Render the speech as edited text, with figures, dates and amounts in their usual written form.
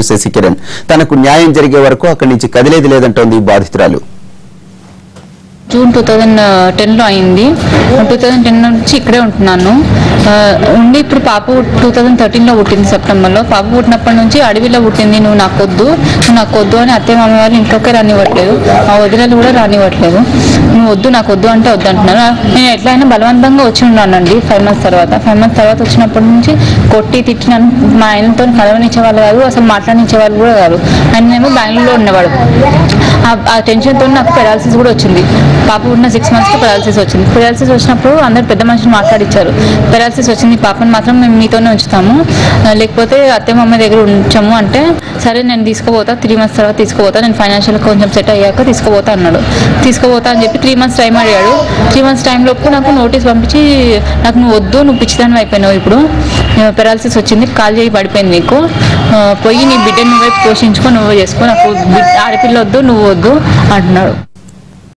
శశికిరణ్. తనకు న్యాయం జరిగే వరకు అక్కడి నుంచి కదిలేది లేదంటోంది బాధితురాలు. జూన్ 2010లో అయింది. 2010 నుంచి ఇక్కడే ఉంటున్నాను. ఉండి ఇప్పుడు పాప 2013లో పుట్టింది సెప్టెంబర్లో. పాప పుట్టినప్పటి నుంచి అడవిలో పుట్టింది, నువ్వు నాకు వద్దు అని అత్తయ్య మామ వాళ్ళు ఇంట్లోకే రానివ్వట్లేదు, మా వదినలు కూడా రానివ్వట్లేదు. నువ్వు వద్దు, నాకు వద్దు అంటే వద్దు అంటున్నాను. నేను ఎట్లయినా బలవంతంగా వచ్చి ఉన్నానండి 5 months తర్వాత వచ్చినప్పటి నుంచి కొట్టి తిట్టినాను. మా ఆయనతో కలవనిచ్చేవాళ్ళు కాదు, అసలు మాట్లాడించేవాళ్ళు కూడా కాదు. ఆయనేమో బెంగళూరులో ఉండేవాడు. ఆ టెన్షన్తో నాకు పెరాలసిస్ కూడా వచ్చింది. పాప ఉన్న 6 monthsకి పెరాలసిస్ వచ్చింది. పెరాలసిస్ వచ్చినప్పుడు అందరు పెద్ద మనుషులు మాట్లాడిచ్చారు, పెరాలసిస్ వచ్చింది, పాపని మాత్రం మేము మీతోనే ఉంచుతాము, లేకపోతే అత్తయ్య మమ్మ దగ్గర ఉంచాము అంటే సరే నేను తీసుకుపోతా, 3 months తర్వాత తీసుకుపోతా, నేను ఫైనాన్షియల్ కొంచెం సెట్ అయ్యాక తీసుకుపోతా అన్నాడు. తీసుకుపోతా అని చెప్పి 3 months టైం అడిగాడు. 3 months టైంలోపు నాకు నోటీస్ పంపించి, నాకు నువ్వు వద్దు, నువ్వు పిచ్చిదాన్ని అయిపోయినావు, ఇప్పుడు పెరాలసిస్ వచ్చింది, కాలు చేయి పడిపోయింది, నీకు పోయి నీ బిడ్డని నువ్వే పోషించుకో, నువ్వే చేసుకో, నాకు ఆడపిల్ల వద్దు, నువ్వు వద్దు అంటున్నాడు.